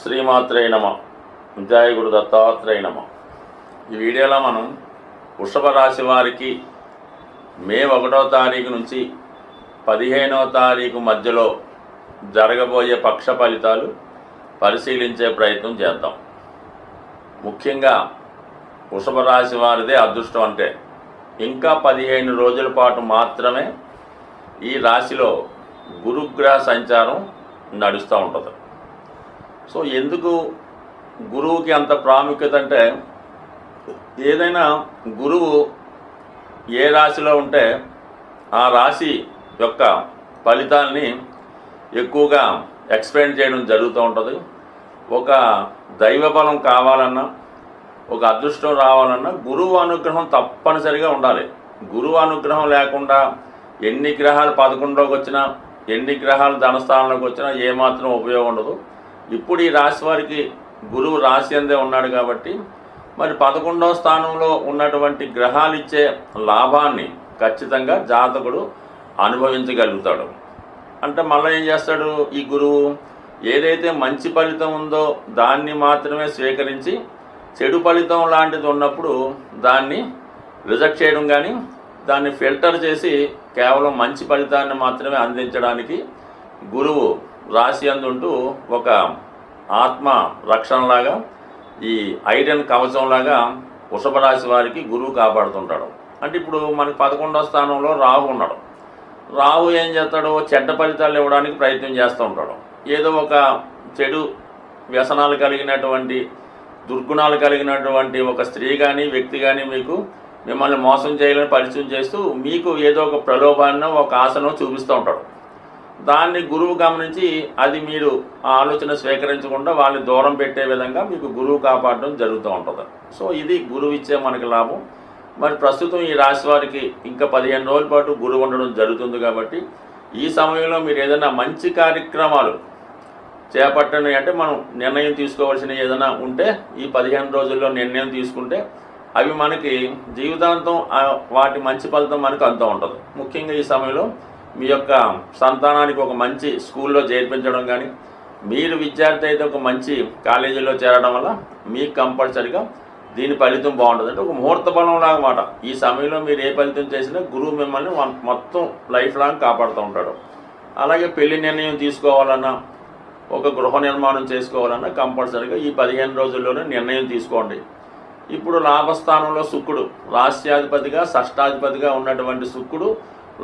శ్రీమాత్రే నమ. జయ గురు దత్తాత్రేయ నమ. ఈ వీడియోలో మనం వృషభ రాశి వారికి మే 1వ తారీఖు నుంచి 15వ తారీఖు మధ్యలో జరగబోయే పక్ష ఫలితాలు పరిశీలించే ప్రయత్నం చేద్దాం. ముఖ్యంగా వృషభ రాశి వారిదే అదృష్టం. అంటే ఇంకా 15 రోజుల పాటు మాత్రమే ఈ రాశిలో గురుగ్రహ సంచారం నడుస్తూ ఉంటుంది. సో ఎందుకు గురువుకి అంత ప్రాముఖ్యత అంటే, ఏదైనా గురువు ఏ రాశిలో ఉంటే ఆ రాశి యొక్క ఫలితాల్ని ఎక్కువగా ఎక్స్ప్లెయిన్ చేయడం జరుగుతూ ఉంటుంది. ఒక దైవ బలం కావాలన్నా, ఒక అదృష్టం రావాలన్నా గురువు అనుగ్రహం తప్పనిసరిగా ఉండాలి. గురువు అనుగ్రహం లేకుండా ఎన్ని గ్రహాలు 11లోకి వచ్చినా, ఎన్ని గ్రహాలు ధనస్థానంలోకి వచ్చినా ఏమాత్రం ఉపయోగం ఉండదు. ఇప్పుడు ఈ రాశి వారికి గురువు రాశి అందే ఉన్నాడు కాబట్టి మరి 11వ స్థానంలో ఉన్నటువంటి గ్రహాలు ఇచ్చే లాభాన్ని ఖచ్చితంగా జాతకుడు అనుభవించగలుగుతాడు. అంటే మళ్ళీ ఏం చేస్తాడు ఈ గురువు? ఏదైతే మంచి ఫలితం ఉందో దాన్ని మాత్రమే స్వీకరించి, చెడు ఫలితం లాంటిది ఉన్నప్పుడు దాన్ని రిజెక్ట్ చేయడం, కానీ దాన్ని ఫిల్టర్ చేసి కేవలం మంచి ఫలితాన్ని మాత్రమే అందించడానికి గురువు రాశి అందుంటూ ఒక ఆత్మ రక్షణలాగా, ఈ ఐరన్ కవచంలాగా వృషభ రాశి వారికి గురువు కాపాడుతుంటాడు. అంటే ఇప్పుడు మనకి 11వ స్థానంలో రాహు ఉన్నాడు. రాహు ఏం చేస్తాడు? చెడ్డ ఫలితాలు ఇవ్వడానికి ప్రయత్నం చేస్తూ ఉంటాడు. ఏదో ఒక చెడు వ్యసనాలు కలిగినటువంటి, దుర్గుణాలు కలిగినటువంటి ఒక స్త్రీ కానీ వ్యక్తి కానీ మిమ్మల్ని మోసం చేయాలని పరిచయం చేస్తూ మీకు ఏదో ఒక ప్రలోభాన్నో ఒక ఆశనో చూపిస్తూ ఉంటాడు. దాన్ని గురువు గమనించి అది మీరు ఆ ఆలోచన స్వీకరించకుండా వాళ్ళని దూరం పెట్టే విధంగా మీకు గురువు కాపాడడం జరుగుతూ ఉంటుంది. సో ఇది గురువు ఇచ్చే మనకి లాభం. మరి ప్రస్తుతం ఈ రాశి వారికి ఇంకా 15 రోజుల పాటు గురువు ఉండడం జరుగుతుంది కాబట్టి ఈ సమయంలో మీరు ఏదైనా మంచి కార్యక్రమాలు చేపట్టండి. అంటే మనం నిర్ణయం తీసుకోవాల్సిన ఏదైనా ఉంటే ఈ 15 రోజుల్లో నిర్ణయం తీసుకుంటే అవి మనకి జీవితాంతం వాటి మంచి ఫలితం మనకు అంతా ఉంటుంది. ముఖ్యంగా ఈ సమయంలో మీ యొక్క సంతానానికి ఒక మంచి స్కూల్లో చేర్పించడం, కానీ మీరు విద్యార్థి అయితే ఒక మంచి కాలేజీలో చేరడం వల్ల మీకు కంపల్సరిగా దీని ఫలితం బాగుంటుంది. అంటే ఒక ముహూర్త బలం లాగా మాట. ఈ సమయంలో మీరు ఏ ఫలితం చేసినా గురువు మిమ్మల్ని మొత్తం లైఫ్ లాంగ్ కాపాడుతూ ఉంటాడు. అలాగే పెళ్లి నిర్ణయం తీసుకోవాలన్నా, ఒక గృహ నిర్మాణం చేసుకోవాలన్నా కంపల్సరిగా ఈ 15 రోజుల్లోనే నిర్ణయం తీసుకోండి. ఇప్పుడు లాభస్థానంలో శుక్రుడు, రాశ్యాధిపతిగా షష్టాధిపతిగా ఉన్నటువంటి శుక్రుడు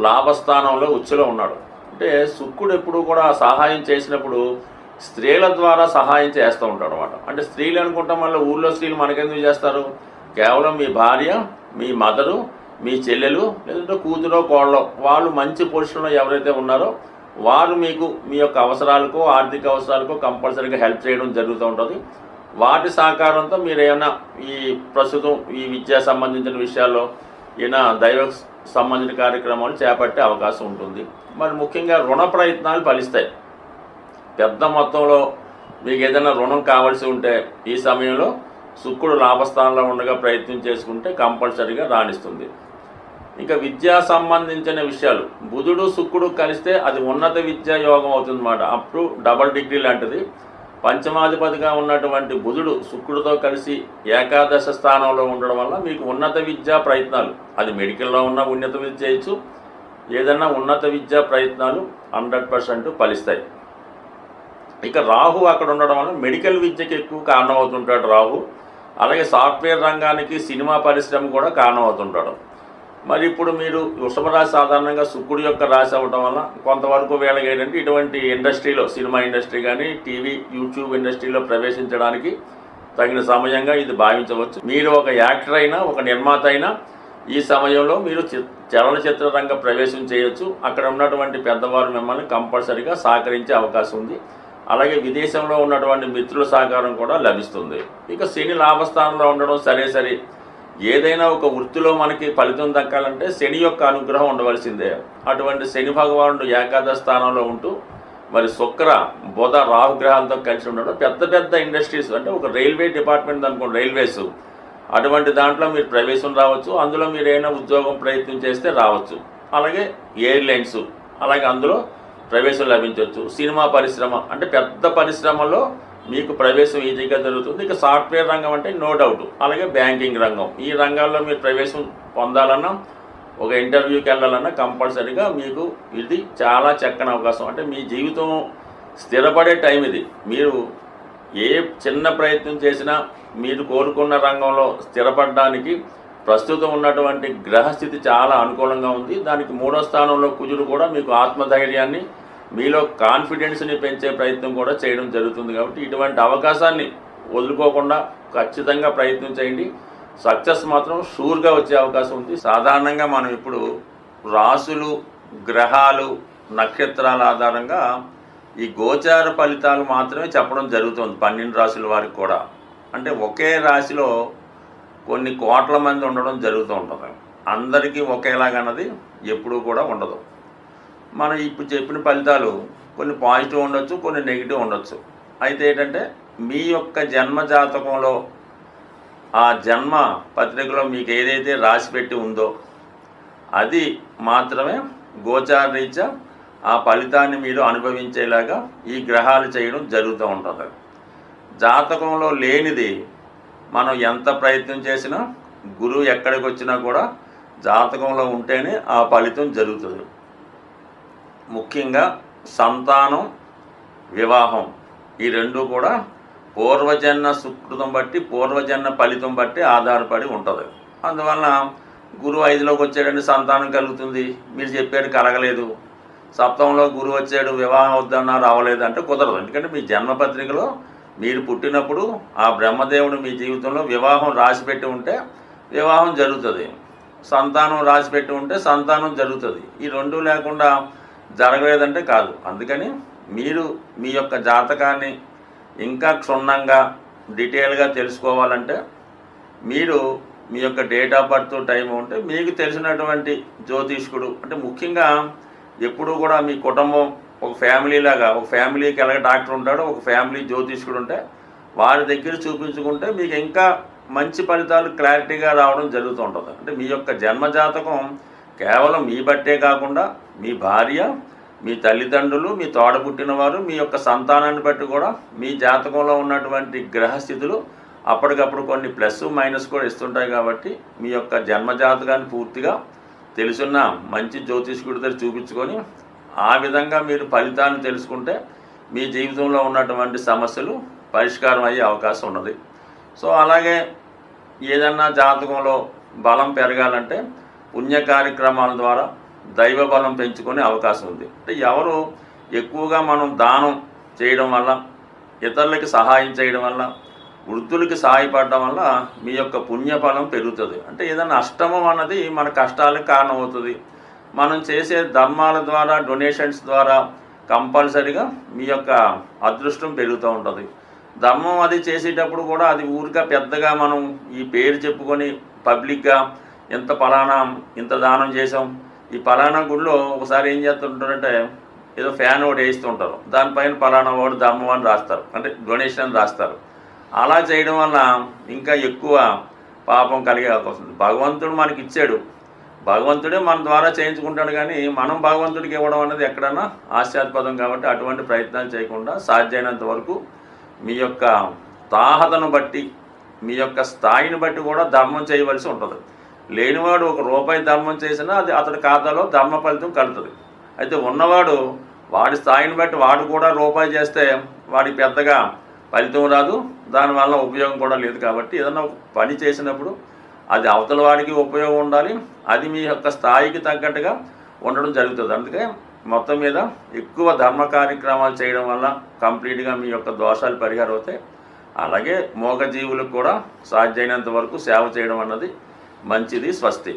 లాభస్థానంలో ఉచ్చులో ఉన్నాడు. అంటే శుక్రుడు ఎప్పుడు కూడా సహాయం చేసినప్పుడు స్త్రీల ద్వారా సహాయం చేస్తూ ఉంటాడు అనమాట. అంటే స్త్రీలు అనుకుంటాం, మళ్ళీ ఊళ్ళో స్త్రీలు మనకెందుకు చేస్తారు? కేవలం మీ భార్య, మీ మదరు, మీ చెల్లెలు, లేదంటే కూతురో కోళ్ళో, వాళ్ళు మంచి పొజిషన్లో ఎవరైతే ఉన్నారో వారు మీకు మీ యొక్క అవసరాలకో ఆర్థిక అవసరాలకో కంపల్సరీగా హెల్ప్ చేయడం జరుగుతూ ఉంటుంది. వాటి సహకారంతో మీరు ఏమైనా ఈ ప్రస్తుతం ఈ విద్యా సంబంధించిన విషయాల్లో ఈయన దైవ సంబంధించిన కార్యక్రమాలు చేపట్టే అవకాశం ఉంటుంది. మరి ముఖ్యంగా రుణ ప్రయత్నాలు ఫలిస్తాయి. పెద్ద మొత్తంలో మీకు ఏదైనా రుణం కావాల్సి ఉంటే ఈ సమయంలో శుక్రుడు లాభస్థానంలో ఉండగా ప్రయత్నం చేసుకుంటే కంపల్సరీగా రాణిస్తుంది. ఇంకా విద్యా సంబంధించిన విషయాలు బుధుడు శుక్రుడు కలిస్తే అది ఉన్నత విద్యా యోగం అవుతుంది అన్నమాట. అప్పుడు డబల్ డిగ్రీ లాంటిది. పంచమాధిపతిగా ఉన్నటువంటి బుధుడు శుక్రుడితో కలిసి ఏకాదశ స్థానంలో ఉండడం వల్ల మీకు ఉన్నత విద్యా ప్రయత్నాలు, అది మెడికల్లో ఉన్న ఉన్నత విద్య చేయొచ్చు, ఏదన్నా ఉన్నత విద్యా ప్రయత్నాలు 100% ఫలిస్తాయి. ఇక రాహు అక్కడ ఉండడం వల్ల మెడికల్ విద్యకి ఎక్కువ కారణమవుతుంటాడు రాహు. అలాగే సాఫ్ట్వేర్ రంగానికి, సినిమా పరిశ్రమ కూడా కారణమవుతుంటాడు. మరి ఇప్పుడు మీరు వృషభ రాశి సాధారణంగా శుక్రుడి యొక్క రాశి అవ్వడం వల్ల కొంతవరకు వీళ్ళకి ఏంటంటే ఇటువంటి ఇండస్ట్రీలో, సినిమా ఇండస్ట్రీ కానీ టీవీ యూట్యూబ్ ఇండస్ట్రీలో ప్రవేశించడానికి తగిన సమయంగా ఇది భావించవచ్చు. మీరు ఒక యాక్టర్ అయినా, ఒక నిర్మాత అయినా ఈ సమయంలో మీరు చలనచిత్ర రంగ ప్రవేశం చేయొచ్చు. అక్కడ ఉన్నటువంటి పెద్దవారు మిమ్మల్ని కంపల్సరీగా సహకరించే అవకాశం ఉంది. అలాగే విదేశంలో ఉన్నటువంటి మిత్రుల సహకారం కూడా లభిస్తుంది. ఇక శని లాభస్థానంలో ఉండడం సరే, ఏదైనా ఒక వృత్తిలో మనకి ఫలితం దక్కాలంటే శని యొక్క అనుగ్రహం ఉండవలసిందే. అటువంటి శని భగవానుడు ఏకాదశ స్థానంలో ఉంటూ మరి శుక్ర, బుధ, రాహుగ్రహాలతో కలిసి ఉండడం పెద్ద ఇండస్ట్రీస్, అంటే ఒక రైల్వే డిపార్ట్మెంట్ అనుకోండి, రైల్వేస్, అటువంటి దాంట్లో మీరు ప్రవేశం రావచ్చు. అందులో మీరు ఏమైనా ఉద్యోగం ప్రయత్నం చేస్తే రావచ్చు. అలాగే ఎయిర్లైన్స్, అలాగే అందులో ప్రవేశం లభించవచ్చు. సినిమా పరిశ్రమ అంటే పెద్ద పరిశ్రమలో మీకు ప్రవేశం ఈజీగా జరుగుతుంది. ఇక సాఫ్ట్వేర్ రంగం అంటే నో డౌట్, అలాగే బ్యాంకింగ్ రంగం, ఈ రంగాల్లో మీరు ప్రవేశం పొందాలన్నా ఒక ఇంటర్వ్యూకి వెళ్ళాలన్నా కంపల్సరీగా మీకు ఇది చాలా చక్కని అవకాశం. అంటే మీ జీవితం స్థిరపడే టైం ఇది. మీరు ఏ చిన్న ప్రయత్నం చేసినా మీరు కోరుకున్న రంగంలో స్థిరపడడానికి ప్రస్తుతం ఉన్నటువంటి గ్రహస్థితి చాలా అనుకూలంగా ఉంది. దానికి 3వ స్థానంలో కుజుడు కూడా మీకు ఆత్మధైర్యాన్ని, మీలో కాన్ఫిడెన్స్ని పెంచే ప్రయత్నం కూడా చేయడం జరుగుతుంది. కాబట్టి ఇటువంటి అవకాశాన్ని వదులుకోకుండా ఖచ్చితంగా ప్రయత్నం చేయండి. సక్సెస్ మాత్రం షూర్గా వచ్చే అవకాశం ఉంది. సాధారణంగా మనం ఇప్పుడు రాసులు, గ్రహాలు, నక్షత్రాల ఆధారంగా ఈ గోచార ఫలితాలు మాత్రమే చెప్పడం జరుగుతుంది 12 రాశుల వారికి కూడా. అంటే ఒకే రాశిలో కొన్ని కోట్ల మంది ఉండడం జరుగుతూ ఉంటుంది. అందరికీ ఒకేలాగన్నది ఎప్పుడూ కూడా ఉండదు. మనం ఇప్పుడు చెప్పిన ఫలితాలు కొన్ని పాజిటివ్ ఉండొచ్చు, కొన్ని నెగిటివ్ ఉండొచ్చు. అయితే ఏంటంటే మీ యొక్క జన్మ జాతకంలో ఆ జన్మ పత్రికలో మీకు ఏదైతే రాసి పెట్టి ఉందో అది మాత్రమే గోచార రీత్యా ఆ ఫలితాన్ని మీరు అనుభవించేలాగా ఈ గ్రహాలు చేయడం జరుగుతూ ఉంటుంది. జాతకంలో లేనిది మనం ఎంత ప్రయత్నం చేసినా, గురువు ఎక్కడికి వచ్చినా కూడా జాతకంలో ఉంటేనే ఆ ఫలితం జరుగుతుంది. ముఖ్యంగా సంతానం, వివాహం, ఈ రెండు కూడా పూర్వజన్మ సుకృతం బట్టి, పూర్వజన్మ ఫలితం బట్టి ఆధారపడి ఉంటుంది. అందువలన గురువు 5లోకి వచ్చాడంటే సంతానం కలుగుతుంది, మీరు చెప్పాడు కలగలేదు. సప్తమంలో గురువు వచ్చాడు, వివాహం వద్దన్నారు, అవ్వలేదు అంటే కుదరదు. ఎందుకంటే మీ జన్మపత్రికలో మీరు పుట్టినప్పుడు ఆ బ్రహ్మదేవుడు మీ జీవితంలో వివాహం రాసిపెట్టి ఉంటే వివాహం జరుగుతుంది, సంతానం రాసిపెట్టి ఉంటే సంతానం జరుగుతుంది. ఈ రెండు లేకుండా జరగలేదంటే కాదు. అందుకని మీరు మీ యొక్క జాతకాన్ని ఇంకా క్షుణ్ణంగా డీటెయిల్గా తెలుసుకోవాలంటే మీరు మీ యొక్క డేట్ ఆఫ్ బర్త్ టైం ఉంటే మీకు తెలిసినటువంటి జ్యోతిష్కుడు, అంటే ముఖ్యంగా ఎప్పుడూ కూడా మీ కుటుంబం ఒక ఫ్యామిలీ లాగా, ఒక ఫ్యామిలీకి ఎలాగ డాక్టర్ ఉంటాడో ఒక ఫ్యామిలీ జ్యోతిష్కుడు ఉంటే వారి దగ్గర చూపించుకుంటే మీకు ఇంకా మంచి ఫలితాలు క్లారిటీగా రావడం జరుగుతూ ఉంటుంది. అంటే మీ యొక్క జన్మజాతకం కేవలం మీ బట్టే కాకుండా మీ భార్య, మీ తల్లిదండ్రులు, మీ తోడబుట్టినవారు, మీ యొక్క సంతానాన్ని బట్టి కూడా మీ జాతకంలో ఉన్నటువంటి గ్రహస్థితులు అప్పటికప్పుడు కొన్ని ప్లస్ మైనస్ కూడా ఇస్తుంటాయి. కాబట్టి మీ యొక్క జన్మజాతకాన్ని పూర్తిగా తెలుసున్న మంచి జ్యోతిష్కుడి దగ్గర చూపించుకొని ఆ విధంగా మీరు ఫలితాన్ని తెలుసుకుంటే మీ జీవితంలో ఉన్నటువంటి సమస్యలు పరిష్కారం అయ్యే అవకాశం ఉన్నది. సో అలాగే ఏదన్నా జాతకంలో బలం పెరగాలంటే పుణ్య కార్యక్రమాల ద్వారా దైవ బలం పెంచుకునే అవకాశం ఉంది. అంటే ఎవరు ఎక్కువగా మనం దానం చేయడం వల్ల, ఇతరులకి సహాయం చేయడం వల్ల, వృద్ధులకి సహాయపడడం వల్ల మీ యొక్క పుణ్యఫలం పెరుగుతుంది. అంటే ఏదైనా అష్టమం అన్నది మన కష్టాలకు కారణమవుతుంది. మనం చేసే ధర్మాల ద్వారా, డొనేషన్స్ ద్వారా కంపల్సరీగా మీ యొక్క అదృష్టం పెరుగుతూ ఉంటుంది. ధర్మం అది చేసేటప్పుడు కూడా అది ఊరిగా పెద్దగా మనం ఈ పేరు చెప్పుకొని పబ్లిక్గా ఇంత ఫలానా ఇంత దానం చేసాం, ఈ ఫలానా గుడిలో ఒకసారి ఏం చేస్తుంటారంటే ఏదో ఫ్యాన్ ఒకటి వేస్తుంటారు, దానిపైన ఫలానా వాడు ధర్మం అని రాస్తారు, అంటే డొనేషన్ అని రాస్తారు. అలా చేయడం వల్ల ఇంకా ఎక్కువ పాపం కలిగే అవకాశం ఉంది. భగవంతుడు మనకి ఇచ్చాడు, భగవంతుడే మన ద్వారా చేయించుకుంటాడు, కానీ మనం భగవంతుడికి ఇవ్వడం అనేది ఎక్కడన్నా ఆశ్చర్యపదం. కాబట్టి అటువంటి ప్రయత్నాలు చేయకుండా సాధ్యమైనంత వరకు మీ యొక్క తాహతను బట్టి, మీ యొక్క స్థాయిని బట్టి కూడా ధర్మం చేయవలసి ఉంటుంది. లేనివాడు ₹1 ధర్మం చేసినా అది అతడి ఖాతాలో ధర్మ ఫలితం కలుగుతుంది. అయితే ఉన్నవాడు వాడి స్థాయిని బట్టి వాడు కూడా ₹1 చేస్తే వాడికి పెద్దగా ఫలితం రాదు, దానివల్ల ఉపయోగం కూడా లేదు. కాబట్టి ఏదైనా ఒక పని చేసినప్పుడు అది అవతల వాడికి ఉపయోగం ఉండాలి, అది మీ యొక్క స్థాయికి తగ్గట్టుగా ఉండడం జరుగుతుంది. అందుకే మొత్తం మీద ఎక్కువ ధర్మ కార్యక్రమాలు చేయడం వల్ల కంప్లీట్గా మీ యొక్క దోషాలు పరిహారం అవుతాయి. అలాగే మూగజీవులకు కూడా సాధ్యమైనంత వరకు సేవ చేయడం అన్నది మంచిది. స్వస్తి.